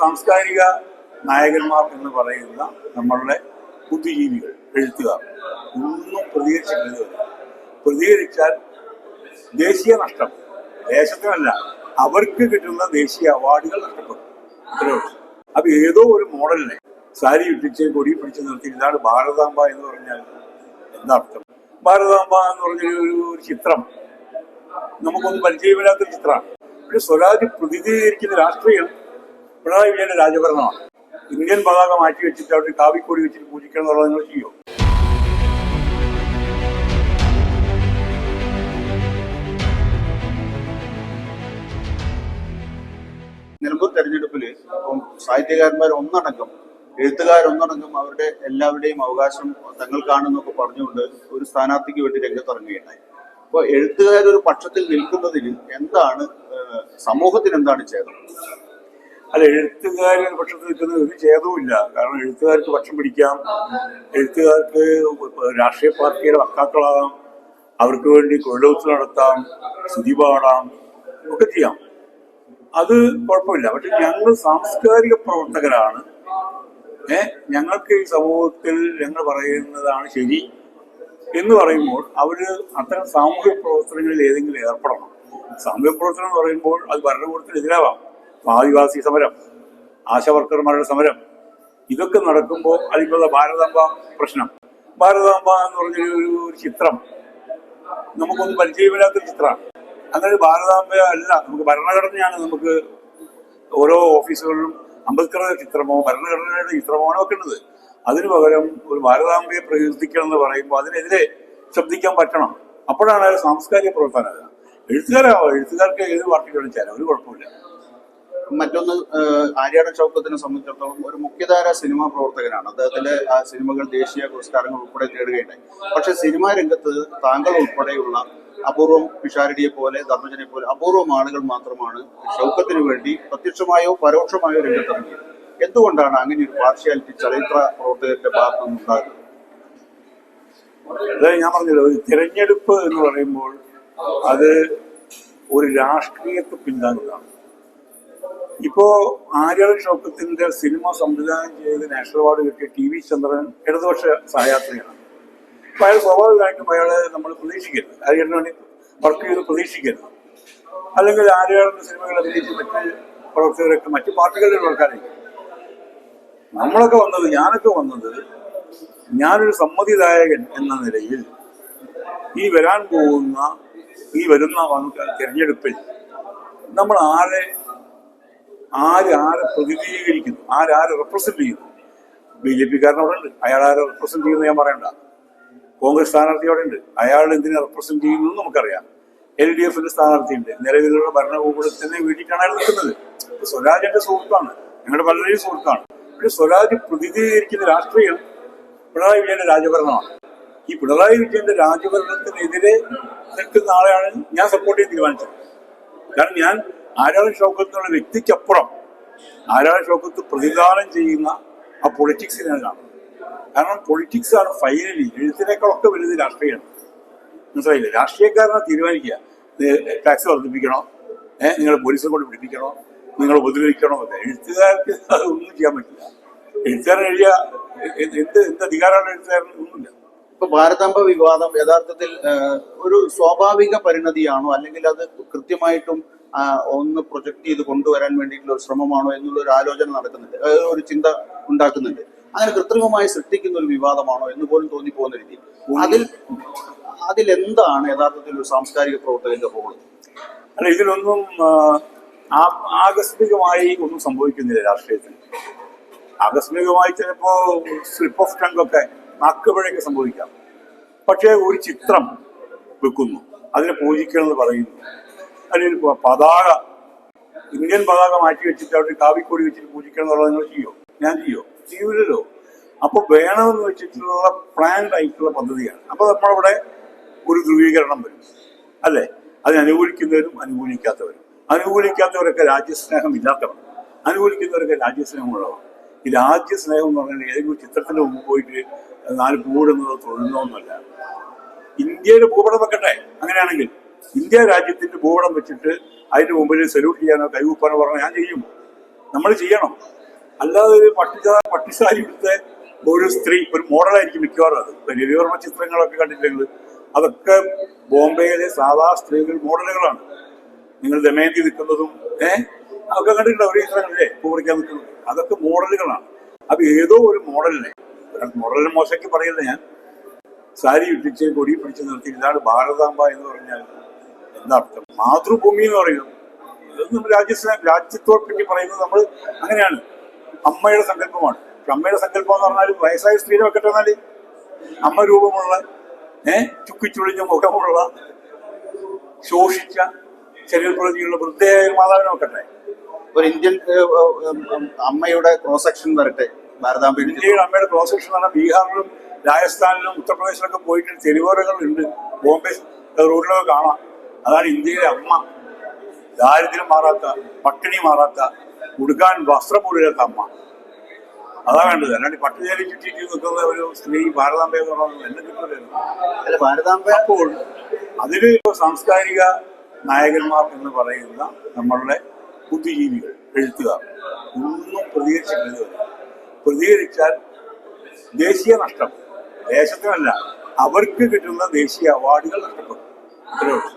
സാംസ്കാരിക നായകന്മാർ എന്ന് പറയുന്ന നമ്മളുടെ ബുദ്ധിജീവികൾ, എഴുത്തുകാർ ഒന്നും പ്രതികരിച്ചിട്ടില്ല. പ്രതികരിച്ചാൽ ദേശീയ നഷ്ടം, ദേശത്തിനല്ല അവർക്ക് കിട്ടുന്ന ദേശീയ അവാർഡുകൾ നഷ്ടപ്പെടും. അത്രയേ ഉള്ളൂ. അപ്പൊ ഏതോ ഒരു മോഡലിനെ സാരി ഇട്ടിച്ച് കൊടി പിടിച്ച് നിർത്തി ഇതാണ് ഭാരതാംബ എന്ന് പറഞ്ഞാൽ എന്താ അർത്ഥം? ഭാരതാംബ എന്ന് പറഞ്ഞൊരു ചിത്രം നമുക്കൊന്നും പരിചയമില്ലാത്തൊരു ചിത്രമാണ്. പക്ഷെ സ്വരാജ് പ്രതിനിധീകരിക്കുന്ന രാഷ്ട്രീയം പിണറായി വിജയന്റെ രാജഭരണമാണ്. ഇന്ത്യൻ പതാക മാറ്റി വെച്ചിട്ട് അവിടെ കാവിക്കോടി വെച്ചിട്ട് പൂജിക്കണം എന്നുള്ളത് നിങ്ങൾ ചെയ്യോ? നിലമ്പൂർ തെരഞ്ഞെടുപ്പില് ഇപ്പം സാഹിത്യകാരന്മാർ ഒന്നടങ്കം, എഴുത്തുകാരൊന്നടങ്കം അവരുടെ എല്ലാവരുടെയും അവകാശം തങ്ങൾക്കാണെന്നൊക്കെ പറഞ്ഞുകൊണ്ട് ഒരു സ്ഥാനാർത്ഥിക്ക് വേണ്ടി രംഗത്തിറങ്ങുകയുണ്ടായി. അപ്പോൾ എഴുത്തുകാരൊരു പക്ഷത്തിൽ നിൽക്കുന്നതിന് എന്താണ് സമൂഹത്തിന് എന്താണ് ഛേദം? അല്ല, എഴുത്തുകാരുടെ പക്ഷത്തിൽ നിൽക്കുന്നത് ഒരു ഛേദവുമില്ല. കാരണം എഴുത്തുകാർക്ക് പക്ഷം പിടിക്കാം, എഴുത്തുകാർക്ക് രാഷ്ട്രീയ പാർട്ടിയുടെ വക്താക്കളാകാം, അവർക്ക് വേണ്ടി കൊള്ളൂത്ത് നടത്താം, സ്തുതി പാടാം, ഒക്കെ ചെയ്യാം. അത് കുഴപ്പമില്ല. പക്ഷെ ഞങ്ങൾ സാംസ്കാരിക പ്രവർത്തകരാണ്. ഞങ്ങൾക്ക് ഈ സമൂഹത്തിൽ ഞങ്ങൾ പറയുന്നതാണ് ശരി എന്ന് പറയുമ്പോൾ അവര് അത്തരം സാമൂഹിക പ്രവർത്തനങ്ങളിൽ ഏതെങ്കിലും ഏർപ്പെടണം. സാമൂഹിക പ്രവർത്തനം എന്ന് പറയുമ്പോൾ അത് ഭരണകൂടത്തിനെതിരാവാം. ആദിവാസി സമരം, ആശാവർക്കർമാരുടെ സമരം, ഇതൊക്കെ നടക്കുമ്പോൾ അതിപ്പോൾ ഭാരതാംബ പ്രശ്നം. ഭാരതാംബ എന്ന് പറഞ്ഞൊരു ചിത്രം നമുക്കൊന്നും പരിചയമില്ലാത്തൊരു ചിത്രമാണ്. അങ്ങനെ ഭാരതാംബ അല്ല, നമുക്ക് ഭരണഘടനയാണ്. നമുക്ക് ഓരോ ഓഫീസുകളിലും അംബേദ്കറുടെ ചിത്രമോ ഭരണഘടനയുടെ ചിത്രമോ ആണ് വെക്കേണ്ടത്. അതിനു പകരം ഒരു ഭാരതാംബയെ പ്രകീർത്തിക്കണം എന്ന് പറയുമ്പോൾ അതിനെതിരെ ശബ്ദിക്കാൻ പറ്റണം. അപ്പോഴാണ് അയാൾ സാംസ്കാരിക പ്രവർത്തനം. എഴുത്തുകാർക്ക് ഏത് പാർട്ടിയിലും ചേരാം, ഒരു കുഴപ്പമില്ല. മറ്റൊന്ന്, ആര്യാടൻ ഷൗക്കത്തിനെ സംബന്ധിച്ചിടത്തോളം ഒരു മുഖ്യധാര സിനിമാ പ്രവർത്തകനാണ്. അദ്ദേഹത്തിന്റെ ആ സിനിമകൾ ദേശീയ പുരസ്കാരങ്ങൾ ഉൾപ്പെടെ നേടുകയുണ്ടായി. പക്ഷെ സിനിമാ രംഗത്ത് താങ്കൾ ഉൾപ്പെടെയുള്ള അപൂർവം പിഷാരടിയെ പോലെ, ധർമ്മജനെ പോലെ അപൂർവം ആളുകൾ മാത്രമാണ് ഷൗക്കത്തിന് വേണ്ടി പ്രത്യക്ഷമായോ പരോക്ഷമായോ രംഗത്തിറങ്ങിയത്. എന്തുകൊണ്ടാണ് അങ്ങനെ ഒരു പാർഷ്യാലിറ്റി ചലച്ചിത്ര പ്രവർത്തകരുടെ ഭാഗത്തു നിന്നുണ്ടാകുന്നത്? അതായത് ഞാൻ പറഞ്ഞല്ലോ, തിരഞ്ഞെടുപ്പ് എന്ന് പറയുമ്പോൾ അത് ഒരു രാഷ്ട്രീയത്തെ പിന്താങ്ങുന്നതാണ്. ഇപ്പോ ആര്യാടൻ ഷൗക്കത്തിന്റെ സിനിമ സംവിധാനം ചെയ്ത് നാഷണൽ അവാർഡ് കിട്ടിയ ടി വി ചന്ദ്രൻ ഇടതുപക്ഷ സഹയാത്രിയാണ്. അപ്പൊ അയാൾ സ്വാഭാവികമായിട്ടും അയാളെ നമ്മൾ പ്രതീക്ഷിക്കരുത്, ആര്യാടന് വേണ്ടി വർക്ക് ചെയ്ത് പ്രതീക്ഷിക്കരുത്. അല്ലെങ്കിൽ ആര്യാടന്റെ സിനിമകൾ അഭിനയിച്ച് മറ്റ് പ്രവർത്തകരൊക്കെ മറ്റു പാർട്ടികളുടെ ആൾക്കാരായിരിക്കും. ഞാനൊക്കെ വന്നത് ഞാനൊരു സമ്മതിദായകൻ എന്ന നിലയിൽ ഈ വരുന്ന തിരഞ്ഞെടുപ്പിൽ നമ്മൾ ആരെ പ്രതിനിധീകരിക്കുന്നു, ആരെ റെപ്രസെന്റ് ചെയ്യുന്നു. BJP കാരനവിടെ ഉണ്ട്, അയാൾ ആരെ റെപ്രസെന്റ് ചെയ്യുന്നു ഞാൻ പറയണ്ട. കോൺഗ്രസ് സ്ഥാനാർത്ഥി അവിടെ ഉണ്ട്, അയാൾ എന്തിനെ റെപ്രസെന്റ് ചെയ്യുന്നു നമുക്കറിയാം. LDFന്റെ സ്ഥാനാർത്ഥിയുണ്ട്, നിലവിലുള്ള ഭരണകൂടത്തിനെ വേണ്ടിയിട്ടാണ് അയാൾ നിൽക്കുന്നത്. സ്വരാജിന്റെ സുഹൃത്താണ്, ഞങ്ങളുടെ പലരുടെയും സുഹൃത്താണ്. പക്ഷെ സ്വരാജ് പ്രതിനിധീകരിക്കുന്ന രാഷ്ട്രീയം പിണറായി വിജയന്റെ രാജഭരണമാണ്. ഈ പിണറായി വിജയന്റെ രാജഭരണത്തിനെതിരെ നിൽക്കുന്ന ആളെയാണ് ഞാൻ സപ്പോർട്ട് ചെയ്യാൻ തീരുമാനിച്ചത്. കാരണം ഞാൻ ആര്യാടൻ ഷൗക്കത്ത് എന്നുള്ള വ്യക്തിക്കപ്പുറം ആര്യാടൻ ഷൗക്കത്ത് പ്രതിദാനം ചെയ്യുന്ന ആ പൊളിറ്റിക്സിനെ കാണും. കാരണം പൊളിറ്റിക്സ് ആണ് ഫൈനലി എഴുത്തിനേക്കാളൊക്കെ വലുത് രാഷ്ട്രീയമാണ്. മനസ്സിലായില്ലേ? രാഷ്ട്രീയക്കാരനെ തീരുമാനിക്കുക ടാക്സ് വർദ്ധിപ്പിക്കണോ, നിങ്ങൾ പോലീസിനെ കൊണ്ട് പിടിപ്പിക്കണോ, നിങ്ങൾ ഉപദ്രവിക്കണോ എന്നൊക്കെ. എഴുത്തുകാർക്ക് അതൊന്നും ചെയ്യാൻ പറ്റില്ല. എഴുത്തുകാരൻ എഴുതിയ എന്ത് അധികാരമാണ് എഴുത്തുകാരൻ? ഒന്നുമില്ല. ഇപ്പൊ ഭാരതാംബ വിവാദം യഥാർത്ഥത്തിൽ ഒരു സ്വാഭാവിക പരിണതിയാണോ, അല്ലെങ്കിൽ അത് കൃത്യമായിട്ടും ഒന്ന് പ്രൊജക്ട് ചെയ്ത് കൊണ്ടുവരാൻ വേണ്ടിയിട്ടുള്ള ഒരു ശ്രമമാണോ എന്നുള്ള ഒരു ആലോചന നടക്കുന്നുണ്ട്, ഒരു ചിന്ത ഉണ്ടാക്കുന്നുണ്ട്. അങ്ങനെ കൃത്രിമമായി സൃഷ്ടിക്കുന്ന ഒരു വിവാദമാണോ എന്ന് പോലും തോന്നിപ്പോകുന്ന രീതി. അതിലെന്താണ് യഥാർത്ഥത്തിൽ ഒരു സാംസ്കാരിക പ്രവർത്തകന്റെ റോള്? അല്ല, ഇതിലൊന്നും ആകസ്മികമായി ഒന്നും സംഭവിക്കുന്നില്ല രാഷ്ട്രീയത്തിൽ. ആകസ്മികമായി ചിലപ്പോ സ്ലിപ്പ് ഓഫ് ടങ് ഒക്കെ, നാക്കുപിഴയൊക്കെ സംഭവിക്കാം. പക്ഷേ ഒരു ചിത്രം വെക്കുന്നു, അതിനെ പൂജിക്കണമെന്ന് പറയുന്നു, അതിലൊരു പതാക, ഇന്ത്യൻ പതാക മാറ്റി വെച്ചിട്ട് അവിടെ കാവിക്കോടി വെച്ചിട്ട് പൂജിക്കണം എന്നുള്ളത് നിങ്ങൾ ചെയ്യോ? ഞാൻ ചെയ്യൂലല്ലോ. അപ്പൊ വേണമെന്ന് വെച്ചിട്ടുള്ള പ്ലാൻഡ് ആയിട്ടുള്ള പദ്ധതിയാണ്. അപ്പൊ നമ്മളവിടെ ഒരു ധ്രുവീകരണം വരും, അല്ലേ? അതിന് അനുകൂലിക്കുന്നവരും അനുകൂലിക്കാത്തവരൊക്കെ രാജ്യസ്നേഹം ഇല്ലാത്തവർ, അനുകൂലിക്കുന്നവരൊക്കെ രാജ്യസ്നേഹമുള്ളവർ. ഈ രാജ്യസ്നേഹം എന്ന് പറഞ്ഞാൽ ഏതെങ്കിലും ചിത്രത്തിന്റെ മുമ്പ് പോയിട്ട് 4 പൂവിടുന്നത് തൊഴുന്നൊന്നുമല്ല. ഇന്ത്യയുടെ ഭൂപടം വെക്കട്ടെ. അങ്ങനെയാണെങ്കിൽ ഇന്ത്യ രാജ്യത്തിന്റെ ഭൂപടം വെച്ചിട്ട് അതിന്റെ മുമ്പിൽ സല്യൂട്ട് ചെയ്യാനോ കൈകൂപ്പാനോ പറഞ്ഞാൽ ഞാൻ ചെയ്യും. നമ്മൾ ചെയ്യണം. അല്ലാതെ ഒരു പട്ടിസാരി എടുത്ത ഒരു സ്ത്രീ ഒരു മോഡലായിരിക്കും മിക്കവാറും. അത് രവിവർമ്മ ചിത്രങ്ങളൊക്കെ കണ്ടിട്ടുണ്ടെങ്കിൽ അതൊക്കെ ബോംബെയിലെ സാധാ സ്ത്രീകൾ മോഡലുകളാണ്. നിങ്ങൾ ദമയന്തി നിൽക്കുന്നതും അതൊക്കെ കണ്ടിട്ടുണ്ടോ? ഒരു ചിത്രങ്ങളിലെ പൂറിക്കാൻ നിൽക്കുന്നത് അതൊക്കെ മോഡലുകളാണ്. അപ്പൊ ഏതോ ഒരു മോഡലിനെ മോശയ്ക്ക് പറയില്ല ഞാൻ, സാരി ഇട്ടിച്ച് കൊടി പിടിച്ച് നിർത്തി ഇതാണ് ഭാരതാംബ എന്ന് പറഞ്ഞാൽ എന്താ അർത്ഥം? മാതൃഭൂമി എന്ന് പറയുന്നത് നമ്മൾ രാജ്യത്തോടെ പറ്റി പറയുന്നത് നമ്മൾ അങ്ങനെയാണ്. അമ്മയുടെ സങ്കല്പമാണ്. അമ്മയുടെ സങ്കല്പം എന്ന് പറഞ്ഞാൽ വയസ്സായ സ്ത്രീനെ വെക്കട്ടെ, എന്നാല് അമ്മ രൂപമുള്ള ചുക്കിച്ചുളിഞ്ഞ മുഖമുള്ള ശോഷിച്ച ശരീരപ്രകൃതിയുള്ള വൃദ്ധയായ മാതാവിനെ വെക്കട്ടെ. ഒരു ഇന്ത്യൻ അമ്മയുടെ ക്രോസ് സെക്ഷൻ വരട്ടെ ഭാരതാംബയിൽ. ഇന്ത്യയുടെ അമ്മയുടെ ക്രോസ് സെക്ഷൻ എന്ന് പറഞ്ഞാൽ ബീഹാറിലും രാജസ്ഥാനിലും ഉത്തർപ്രദേശിലൊക്കെ പോയിട്ട് തെരുവോരങ്ങളുണ്ട്, ബോംബെ റോഡിലൊക്കെ കാണാം. അതാണ് ഇന്ത്യയിലെ അമ്മ. ദാരിദ്ര്യം മാറാത്ത, പട്ടിണി മാറാത്ത, ഉടുക്കാൻ വസ്ത്രം പോലില്ലാത്ത അമ്മ. അതാ വേണ്ടത്. അല്ലാണ്ട് പട്ടുചേരി ചുറ്റിട്ട് നിൽക്കുന്ന ഒരു സ്ത്രീ ഭാരതാംബ എന്ന് പറയുന്നത് എന്നെ കിട്ടില്ല. ഭാരതാംബ അപ്പോൾ അതില് സാംസ്കാരിക നായകന്മാർ എന്ന് പറയുന്ന നമ്മളുടെ ബുദ്ധിജീവികൾ, എഴുത്തുകാർ ഒന്നും പ്രതികരിച്ചിട്ടില്ല. പ്രതികരിച്ചാൽ ദേശീയ നഷ്ടം, ദേശത്തിനല്ല അവർക്ക് കിട്ടുന്ന ദേശീയ അവാർഡുകൾ നഷ്ടപ്പെടും. അത്രേ ഉള്ളൂ.